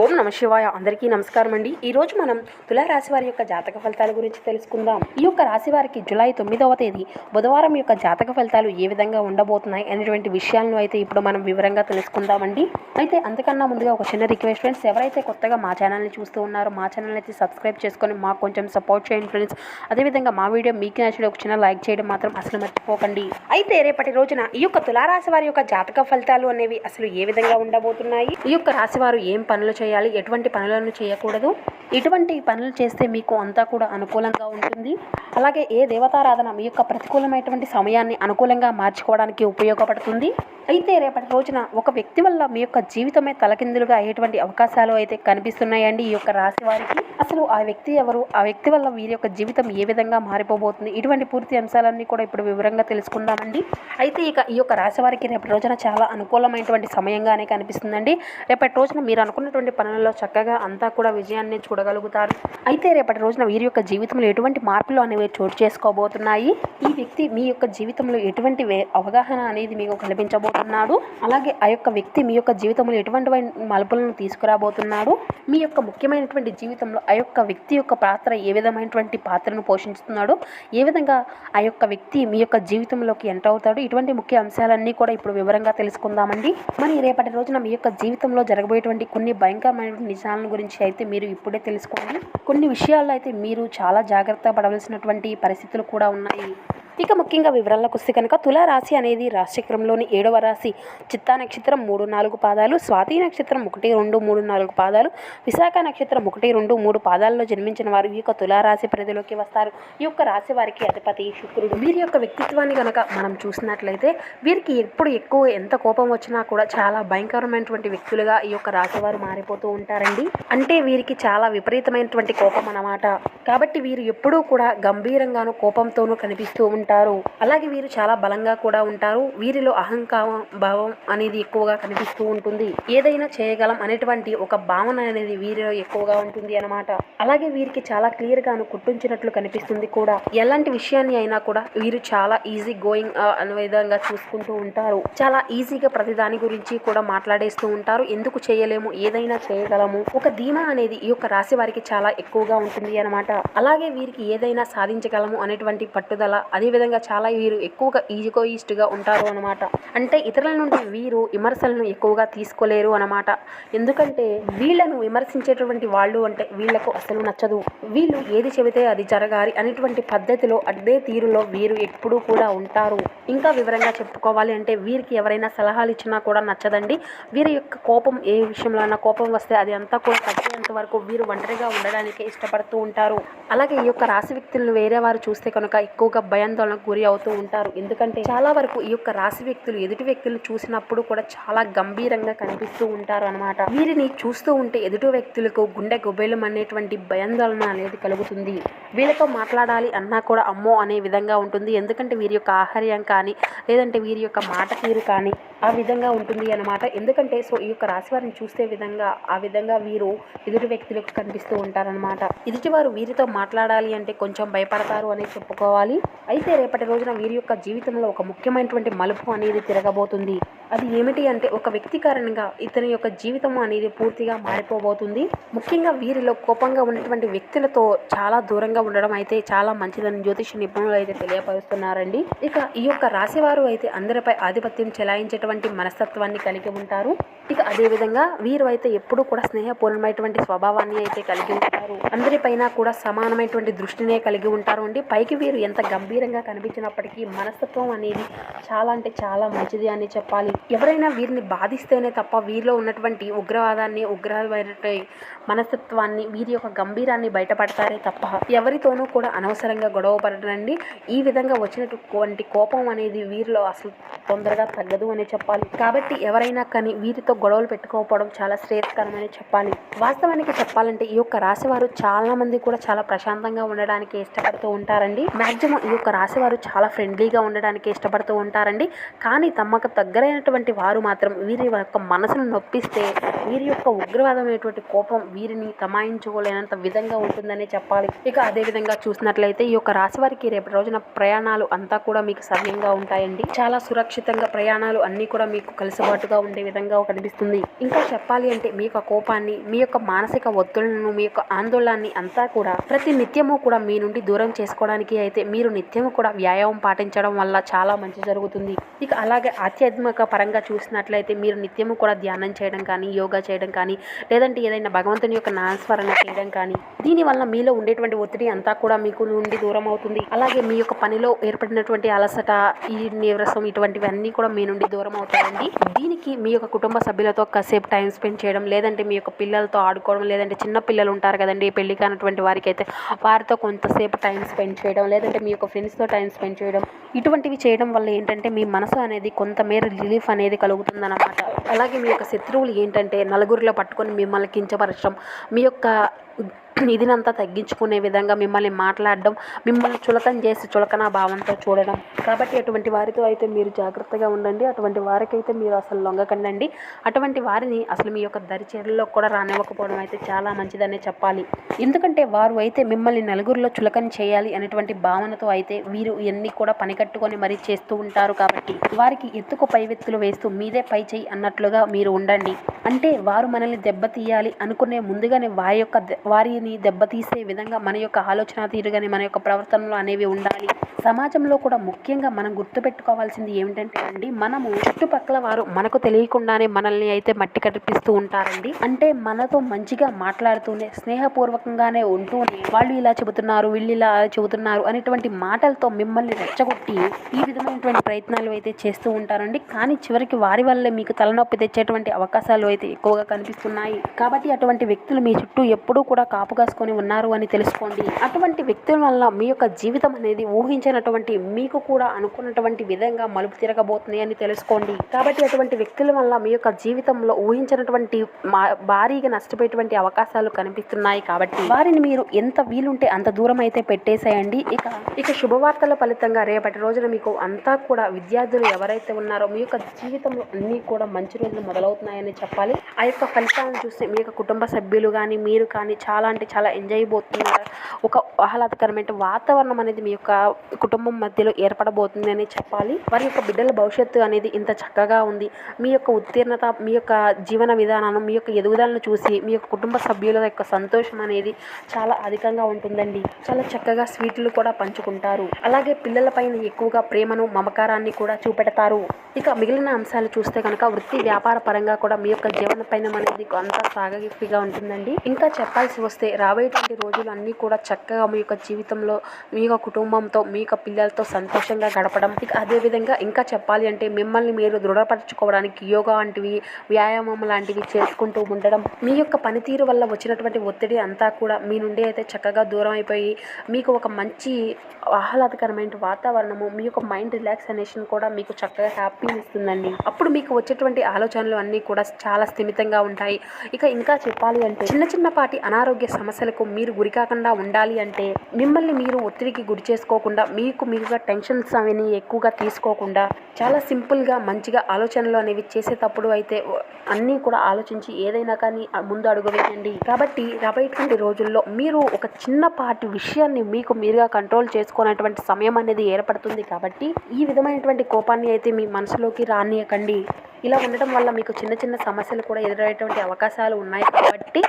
ఓం నమ శివాయ. అందరికీ నమస్కారం అండి. ఈరోజు మనం తులారాశి వారి యొక్క జాతక ఫలితాల గురించి తెలుసుకుందాం. ఈ యొక్క రాశి వారికి జూలై 9వ తేదీ బుధవారం యొక్క జాతక ఫలితాలు ఏ విధంగా ఉండబోతున్నాయి అనేటువంటి విషయాలను అయితే ఇప్పుడు మనం వివరంగా తెలుసుకుందామండి. అయితే అంతకన్నా ముందుగా ఒక చిన్న రిక్వెస్ట్ ఫ్రెండ్స్, ఎవరైతే కొత్తగా మా ఛానల్ని చూస్తూ ఉన్నారో మా ఛానల్ అయితే సబ్స్క్రైబ్ చేసుకొని మాకు కొంచెం సపోర్ట్ చేయండి ఫ్రెండ్స్. అదేవిధంగా మా వీడియో మీకు నచ్చిన ఒక చిన్న లైక్ చేయడం మాత్రం అసలు మర్చిపోకండి. అయితే రేపటి రోజున ఈ యొక్క తులారాశి వారి యొక్క జాతక ఫలితాలు అనేవి అసలు ఏ విధంగా ఉండబోతున్నాయి, ఈ యొక్క రాశి వారు ఏం పనులు చేయాలి, ఎటువంటి పనులను చేయకూడదు, ఇటువంటి పనులు చేస్తే మీకు అంతా కూడా అనుకూలంగా ఉంటుంది, అలాగే ఏ దేవతారాధన మీ యొక్క ప్రతికూలమైనటువంటి సమయాన్ని అనుకూలంగా మార్చుకోవడానికి ఉపయోగపడుతుంది. అయితే రేపటి రోజున ఒక వ్యక్తి వల్ల మీ యొక్క జీవితమే తలకిందులుగా అయ్యేటువంటి అవకాశాలు అయితే కనిపిస్తున్నాయండి. ఈ యొక్క రాశి వారికి అసలు ఆ వ్యక్తి ఎవరు, ఆ వ్యక్తి వల్ల వీరి యొక్క జీవితం ఏ విధంగా మారిపోబోతుంది, ఇటువంటి పూర్తి అంశాలన్నీ కూడా ఇప్పుడు వివరంగా తెలుసుకుందామండి. అయితే ఈ యొక్క రాశి వారికి రేపటి రోజున చాలా అనుకూలమైనటువంటి సమయంగానే కనిపిస్తుందండి. రేపటి రోజున మీరు అనుకున్నటువంటి పనులలో చక్కగా అంతా కూడా విజయాన్ని చూడగలుగుతారు. అయితే రేపటి రోజున వీరి యొక్క జీవితంలో ఎటువంటి మార్పులు అనేవి చోటు చేసుకోబోతున్నాయి, ఈ వ్యక్తి మీ యొక్క జీవితంలో ఎటువంటి అవగాహన అనేది మీకు కల్పించబోతున్నాడు, అలాగే ఆ యొక్క వ్యక్తి మీ యొక్క జీవితంలో ఎటువంటి మలుపులను తీసుకురాబోతున్నాడు, మీ యొక్క ముఖ్యమైనటువంటి జీవితంలో ఆ యొక్క వ్యక్తి యొక్క పాత్ర ఏ విధమైనటువంటి పాత్రను పోషిస్తున్నాడు, ఏ విధంగా ఆ యొక్క వ్యక్తి మీ యొక్క జీవితంలోకి ఎంటర్ అవుతాడు, ఇటువంటి ముఖ్య అంశాలన్నీ కూడా ఇప్పుడు వివరంగా తెలుసుకుందామండి. మరి రేపటి రోజున మీ యొక్క జీవితంలో జరగబోయేటువంటి కొన్ని భయంకరమైనటువంటి నిజాలను గురించి అయితే మీరు ఇప్పుడే తెలుసుకోండి. కొన్ని విషయాల్లో అయితే మీరు చాలా జాగ్రత్త పడవలసినటువంటి పరిస్థితులు కూడా ఉన్నాయి. ఇక ముఖ్యంగా వివరాలకు వస్తే కనుక తులారాశి అనేది రాశిచక్రంలోని 7వ రాశి. చిత్తా నక్షత్రం 3-4 పాదాలు, స్వాతి నక్షత్రం 1-2-3-4 పాదాలు, విశాఖ నక్షత్రం 1-2-3 పాదాల్లో జన్మించిన వారు ఈ యొక్క తులారాశి పరిధిలోకి వస్తారు. ఈ యొక్క రాశి వారికి అధిపతి శుక్రుడు. వీరి యొక్క వ్యక్తిత్వాన్ని కనుక మనం చూసినట్లయితే వీరికి ఎప్పుడు ఎక్కువ ఎంత కోపం వచ్చినా కూడా చాలా భయంకరమైనటువంటి వ్యక్తులుగా ఈ యొక్క రాశి వారు మారిపోతూ ఉంటారండి. అంటే వీరికి చాలా విపరీతమైనటువంటి కోపం అన్నమాట. కాబట్టి వీరు ఎప్పుడూ కూడా గంభీరంగాను కోపంతోనూ కనిపిస్తూ ఉంటారు. అలాగే వీరు చాలా బలంగా కూడా ఉంటారు. వీరిలో అహంకారం భావం అనేది ఎక్కువగా కనిపిస్తూ ఉంటుంది. ఏదైనా చేయగలం అనేటువంటి ఒక భావన అనేది వీరిలో ఎక్కువగా ఉంటుంది అన్నమాట. అలాగే వీరికి చాలా క్లియర్ గాను గుర్తించినట్లు కనిపిస్తుంది కూడా. ఎలాంటి విషయాన్ని అయినా కూడా వీరు చాలా ఈజీ గోయింగ్ అనే విధంగా చూసుకుంటూ ఉంటారు. చాలా ఈజీగా ప్రతి దాని గురించి కూడా మాట్లాడేస్తూ ఉంటారు. ఎందుకు చేయలేము, ఏదైనా చేయగలము, ఒక ధీమా అనేది ఈ యొక్క రాశి వారికి చాలా ఎక్కువగా ఉంటుంది అన్నమాట. అలాగే వీరికి ఏదైనా సాధించగలము అనేటువంటి పట్టుదల, అదేవిధంగా చాలా వీరు ఎక్కువగా ఈగోయిస్ట్గా ఉంటారు అన్నమాట. అంటే ఇతరుల నుండి వీరు విమర్శలను ఎక్కువగా తీసుకోలేరు అన్నమాట. ఎందుకంటే వీళ్ళను విమర్శించేటువంటి వాళ్ళు అంటే వీళ్లకు అసలు నచ్చదు. వీళ్ళు ఏది చెబితే అది జరగాలి అనేటువంటి పద్ధతిలో, అదే తీరులో వీరు ఎప్పుడూ కూడా ఉంటారు. ఇంకా వివరంగా చెప్పుకోవాలి అంటే వీరికి ఎవరైనా సలహాలు ఇచ్చినా కూడా నచ్చదండి. వీరి యొక్క కోపం ఏ విషయంలో అయినా కోపం వస్తే అది అంతా కూడా తగ్గేంత వరకు వీరు ఒంటరిగా ఉండడానికే ఇష్టపడుతూ ఉంటారు. అలాగే ఈ యొక్క రాశి వ్యక్తులను వేరే వారు చూస్తే కనుక ఎక్కువగా భయాందోళనకు గురి అవుతూ ఉంటారు. ఎందుకంటే చాలా వరకు ఈ యొక్క రాశి వ్యక్తులు ఎదుటి వ్యక్తులను చూసినప్పుడు కూడా చాలా గంభీరంగా కనిపిస్తూ ఉంటారు అన్నమాట. వీరిని చూస్తూ ఉంటే ఎదుటి వ్యక్తులకు గుండె గుబేలం అనేటువంటి భయాందోళన అనేది కలుగుతుంది. వీళ్ళతో మాట్లాడాలి అన్నా కూడా అమ్మో అనే విధంగా ఉంటుంది. ఎందుకంటే వీరి యొక్క ఆహార్యం కానీ లేదంటే వీరి యొక్క మాట తీరు కానీ ఆ విధంగా ఉంటుంది అన్నమాట. ఎందుకంటే ఈ యొక్క రాశి వారిని చూస్తే విధంగా ఆ విధంగా వీరు ఎదుటి వ్యక్తులకు కనిపిస్తూ ఉంటారనమాట. ఎదుటివారు వీరితో మాట్లాడాలి అంటే కొంచెం భయపడతారు అని చెప్పుకోవాలి. అయితే రేపటి రోజున వీరి యొక్క జీవితంలో ఒక ముఖ్యమైనటువంటి మలుపు అనేది తిరగబోతుంది. అది ఏమిటి అంటే ఒక వ్యక్తి కారణంగా ఇతని యొక్క జీవితం అనేది పూర్తిగా మారిపోబోతుంది. ముఖ్యంగా వీరిలో కోపంగా ఉన్నటువంటి వ్యక్తులతో చాలా దూరంగా ఉండడం అయితే చాలా మంచిదని జ్యోతిష నిపుణులు అయితే తెలియపరుస్తున్నారండి. ఇక ఈ యొక్క రాశి వారు అయితే అందరిపై ఆధిపత్యం చెలాయించేటువంటి మనస్తత్వాన్ని కలిగి ఉంటారు. ఇక అదేవిధంగా వీరు అయితే ఎప్పుడూ కూడా స్నేహపూర్ణమైనటువంటి స్వభావాన్ని అయితే కలిగి ఉంటారు. అందరిపైన కూడా సమానమైనటువంటి దృష్టినే కలిగి ఉంటారు అండి. పైకి వీరు ఎంత గంభీరంగా కనిపించినప్పటికీ మనస్తత్వం అనేది చాలా అంటే చాలా మంచిది అని చెప్పాలి. ఎవరైనా వీరిని బాధిస్తేనే తప్ప వీరిలో ఉన్నటువంటి ఉగ్రవాదాన్ని, ఉగ్రమైనటువంటి మనస్తత్వాన్ని, వీరి యొక్క గంభీరాన్ని బయటపడతారే తప్ప ఎవరితోనూ కూడా అనవసరంగా గొడవ పడరండి. ఈ విధంగా వచ్చినటువంటి కోపం అనేది వీరిలో అసలు తొందరగా తగ్గదు అని చెప్పాలి. కాబట్టి ఎవరైనా కానీ వీరితో గొడవలు పెట్టుకోకపోవడం చాలా శ్రేయస్కరమని చెప్పాలి. వాస్తవానికి చెప్పాలంటే ఈ యొక్క రాశి వారు చాలా మంది కూడా చాలా ప్రశాంతంగా ఉండడానికి ఇష్టపడుతూ ఉంటారండి. మాక్సిమం ఈ యొక్క రాశి వారు చాలా ఫ్రెండ్లీగా ఉండడానికి ఇష్టపడుతూ ఉంటారండి. కానీ తమకు దగ్గరైన అయినటువంటి వారు మాత్రం వీరి యొక్క మనసును నొప్పిస్తే వీరి యొక్క ఉగ్రవాదమైనటువంటి కోపం వీరిని తమాయించుకోలేనంత విధంగా ఉంటుందని చెప్పాలి. ఇక అదే విధంగా చూసినట్లయితే ఈ యొక్క రాశి వారికి రేపటి రోజున ప్రయాణాలు అంతా కూడా మీకు సవ్యంగా ఉంటాయండి. చాలా సురక్షితంగా ప్రయాణాలు అన్నీ కూడా మీకు కలిసిబాటుగా ఉండే విధంగా కనిపిస్తుంది. ఇంకా చెప్పాలి అంటే మీ యొక్క కోపాన్ని, మీ యొక్క మానసిక ఒత్తిళ్లను, మీ యొక్క ఆందోళనని అంతా కూడా ప్రతి నిత్యము కూడా మీ నుండి దూరం చేసుకోవడానికి అయితే మీరు నిత్యము కూడా వ్యాయామం పాటించడం వల్ల చాలా మంచి జరుగుతుంది. ఇక అలాగే ఆధ్యాత్మిక పరంగా చూసినట్లయితే మీరు నిత్యము కూడా ధ్యానం చేయడం కానీ, యోగా చేయడం కానీ, లేదంటే ఏదైనా భగవంతుని యొక్క నామస్మరణ చేయడం కానీ, దీనివల్ల మీలో ఉండేటువంటి ఒత్తిడి అంతా కూడా మీకు నుండి దూరం అవుతుంది. అలాగే మీ యొక్క పనిలో ఏర్పడినటువంటి అలసట, ఈ నీరసం ఇటువంటివన్నీ కూడా మీ నుండి దూరం అవుతాయండి. దీనికి మీ యొక్క కుటుంబ సభ్యులతో కాసేపు టైం స్పెండ్ చేయడం, లేదంటే మీ యొక్క పిల్లలతో ఆడుకోవడం, లేదంటే చిన్న పిల్లలు ఉంటారు కదండి పెళ్లి కానటువంటి వారికి అయితే వారితో కొంతసేపు టైం స్పెండ్ చేయడం, లేదంటే మీ యొక్క ఫ్రెండ్స్తో టైం స్పెండ్ చేయడం, ఇటువంటివి చేయడం వల్ల ఏంటంటే మీ మనసు అనేది కొంతమేర రిలీఫ్ అనేది కలుగుతుందన్నమాట. అలాగే మీ యొక్క శత్రువులు ఏంటంటే నలుగురిలో పట్టుకొని మిమ్మల్ని కించపరచడం, మీ యొక్క ఇదినంతా తగ్గించుకునే విధంగా మిమ్మల్ని మాట్లాడడం, మిమ్మల్ని చులకన చేసి చులకన భావంతో చూడడం. కాబట్టి అటువంటి వారితో అయితే మీరు జాగ్రత్తగా ఉండండి. అటువంటి వారికైతే మీరు అసలు లొంగకండి. అటువంటి వారిని అసలు మీ యొక్క దరిచేరులో కూడా రానివ్వకపోవడం అయితే చాలా మంచిదనే చెప్పాలి. ఎందుకంటే వారు అయితే మిమ్మల్ని నలుగురిలో చులకన చేయాలి అనేటువంటి భావనతో అయితే వీరు ఇవన్నీ కూడా పనికట్టుకొని మరీ చేస్తూ ఉంటారు. కాబట్టి వారికి ఎత్తుకు పైవెత్తులు వేస్తూ మీదే పై చేయి అన్నట్లుగా మీరు ఉండండి. అంటే వారు మనల్ని దెబ్బతీయాలి అనుకునే ముందుగానే వారిని దెబ్బతీసే విధంగా మన యొక్క ఆలోచన తీరుగానే మన యొక్క ప్రవర్తనలు అనేవి ఉండాలి. సమాజంలో కూడా ముఖ్యంగా మనం గుర్తుపెట్టుకోవాల్సింది ఏమిటంటే అండి, మనము చుట్టుపక్కల వారు మనకు తెలియకుండానే మనల్ని అయితే మట్టి కట్టిపిస్తూ ఉంటారండి. అంటే మనతో మంచిగా మాట్లాడుతూనే, స్నేహపూర్వకంగానే ఉంటూనే వాళ్ళు ఇలా చెబుతున్నారు, వీళ్ళు ఇలా చెబుతున్నారు అనేటువంటి మాటలతో మిమ్మల్ని రెచ్చగొట్టి ఈ విధమైనటువంటి ప్రయత్నాలు అయితే చేస్తూ ఉంటారండి. కానీ చివరికి వారి వల్లే మీకు తలనొప్పి తెచ్చేటువంటి అవకాశాలు అయితే ఎక్కువగా కనిపిస్తున్నాయి. కాబట్టి అటువంటి వ్యక్తులు మీ చుట్టూ ఎప్పుడూ కూడా కాపుగాసుకొని ఉన్నారు అని తెలుసుకోండి. అటువంటి వ్యక్తుల వల్ల మీ యొక్క జీవితం అనేది ఊహించినటువంటి, మీకు కూడా అనుకున్నటువంటి విధంగా మలుపు తిరగబోతుంది అని తెలుసుకోండి. కాబట్టి అటువంటి వ్యక్తుల వల్ల మీ యొక్క జీవితంలో ఊహించినటువంటి భారీగా నష్టపోయేటువంటి అవకాశాలు కనిపిస్తున్నాయి. కాబట్టి వారిని మీరు ఎంత వీలుంటే అంత దూరం అయితే పెట్టేసేయండి. ఇక శుభవార్తల ఫలితంగా రేపటి రోజున మీకు అంతా కూడా విద్యార్థులు ఎవరైతే ఉన్నారో మీ యొక్క జీవితంలో అన్నీ కూడా మంచి రోజులు మొదలవుతున్నాయని చెప్పాలి. ఆ యొక్క ఫలితాలను చూస్తే మీ యొక్క కుటుంబ సభ్యులు కానీ, మీరు కానీ చాలా అంటే చాలా ఎంజాయ్ అయిపోతున్నారు. ఒక ఆహ్లాదకరమైన వాతావరణం అనేది మీ యొక్క కుటుంబం మధ్యలో ఏర్పడబోతుంది అని చెప్పాలి. వారి యొక్క బిడ్డల భవిష్యత్తు అనేది ఇంత చక్కగా ఉంది. మీ యొక్క ఉత్తీర్ణత, మీ యొక్క జీవన విధానం, మీ యొక్క ఎదుగుదలను చూసి మీ యొక్క కుటుంబ సభ్యుల యొక్క సంతోషం అనేది చాలా అధికంగా ఉంటుందండి. చాలా చక్కగా స్వీట్లు కూడా పంచుకుంటారు. అలాగే పిల్లలపైన ఎక్కువగా ప్రేమను, మమకారాన్ని కూడా చూపెడతారు. ఇక మిగిలిన అంశాలు చూస్తే కనుక వృత్తి వ్యాపార పరంగా కూడా మీ యొక్క జీవన పైన అనేది అంతా సాగగిఫిగా ఉంటుందండి. ఇంకా చెప్పాల్సి వస్తే రాబోయేటువంటి రోజులు అన్నీ కూడా చక్కగా మీ యొక్క జీవితంలో మీ యొక్క కుటుంబంతో, మీ యొక్క పిల్లలతో సంతోషంగా గడపడం. ఇక అదేవిధంగా ఇంకా చెప్పాలి అంటే మిమ్మల్ని మీరు దృఢపరచుకోవడానికి యోగా వంటివి, వ్యాయామం లాంటివి చేసుకుంటూ ఉండడం, మీ యొక్క పనితీరు వల్ల వచ్చినటువంటి ఒత్తిడి అంతా కూడా మీ నుండి అయితే చక్కగా దూరం అయిపోయి మీకు ఒక మంచి ఆహ్లాదకరమైన వాతావరణము, మీ యొక్క మైండ్ రిలాక్సేషన్ కూడా మీకు చక్కగా హ్యాపీని ఇస్తుందండి. అప్పుడు మీకు వచ్చేటువంటి ఆలోచనలు అన్నీ కూడా చాలా స్థిమితంగా ఉంటాయి. ఇంకా చెప్పాలి అంటే చిన్నపాటి అనారోగ్య సమస్యలకు మీరు గురికాకుండా ఉండాలి అంటే మిమ్మల్ని మీరు ఒత్తిడికి గురి చేసుకోకుండా, మీరుగా టెన్షన్స్ అవన్నీ ఎక్కువగా తీసుకోకుండా చాలా సింపుల్గా మంచిగా ఆలోచనలు అనేవి చేసేటప్పుడు అయితే అన్నీ కూడా ఆలోచించి ఏదైనా కానీ ముందు అడుగు వేయండి. కాబట్టి రాబోయేటువంటి రోజుల్లో మీరు ఒక చిన్నపాటి విషయాన్ని మీకు మీరుగా కంట్రోల్ చేసుకునేటువంటి సమయం అనేది ఏర్పడుతుంది. కాబట్టి ఈ విధమైనటువంటి కోపాన్ని అయితే మీ మనసులోకి రానియకండి. ఇలా ఉండటం వల్ల మీకు చిన్న సమస్యలు కూడా ఎదురయ్యేటువంటి అవకాశాలు ఉన్నాయి. కాబట్టి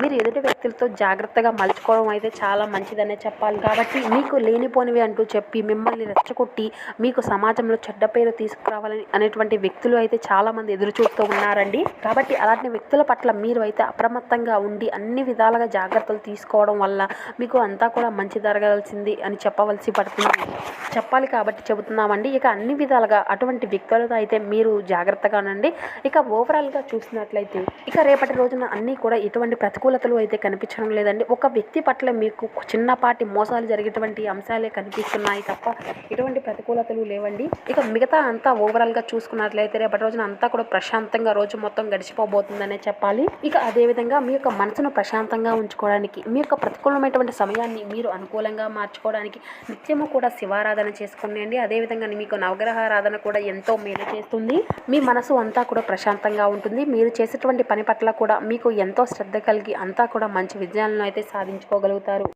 మీరు ఎదుటి వ్యక్తులతో జాగ్రత్తగా మలుచుకోవడం అయితే చాలా మంచిదనే చెప్పాలి. కాబట్టి మీకు లేనిపోనివి అంటూ చెప్పి మిమ్మల్ని రెచ్చగొట్టి మీకు సమాజంలో చెడ్డ పేరు తీసుకురావాలని అనేటువంటి వ్యక్తులు అయితే చాలా మంది ఎదురు చూస్తూ ఉన్నారండి. కాబట్టి అలాంటి వ్యక్తుల పట్ల మీరు అయితే అప్రమత్తంగా ఉండి అన్ని విధాలుగా జాగ్రత్తలు తీసుకోవడం వల్ల మీకు అంతా కూడా మంచి జరగాల్సింది అని చెప్పాలి. కాబట్టి చెబుతున్నామండి. ఇక అన్ని విధాలుగా అటువంటి వ్యక్తులతో అయితే మీరు జాగ్రత్తగా చెప్తానండి. ఇక ఓవరాల్గా చూసినట్లయితే ఇక రేపటి రోజున అన్నీ కూడా ఎటువంటి ప్రతికూలతలు అయితే కనిపించడం లేదండి. ఒక వ్యక్తి పట్ల మీకు చిన్నపాటి మోసాలు జరిగేటువంటి అంశాలే కనిపిస్తున్నాయి తప్ప ఎటువంటి ప్రతికూలతలు లేవండి. ఇక మిగతా అంతా ఓవరాల్గా చూసుకున్నట్లయితే రేపటి రోజున అంతా కూడా ప్రశాంతంగా రోజు మొత్తం గడిచిపోబోతుందనే చెప్పాలి. ఇక అదేవిధంగా మీ యొక్క మనసును ప్రశాంతంగా ఉంచుకోవడానికి, మీ యొక్క ప్రతికూలమైనటువంటి సమయాన్ని మీరు అనుకూలంగా మార్చుకోవడానికి నిత్యము కూడా శివారాధన చేసుకోండి. అదేవిధంగా మీకు నవగ్రహారాధన కూడా ఎంతో మేలు చేస్తుంది. మీ మనసు అంతా కూడా ప్రశాంతంగా ఉంటుంది. మీరు చేసేటువంటి పని పట్ల కూడా మీకు ఎంతో శ్రద్ధ కలిగి అంతా కూడా మంచి విజయాలను అయితే సాధించుకోగలుగుతారు.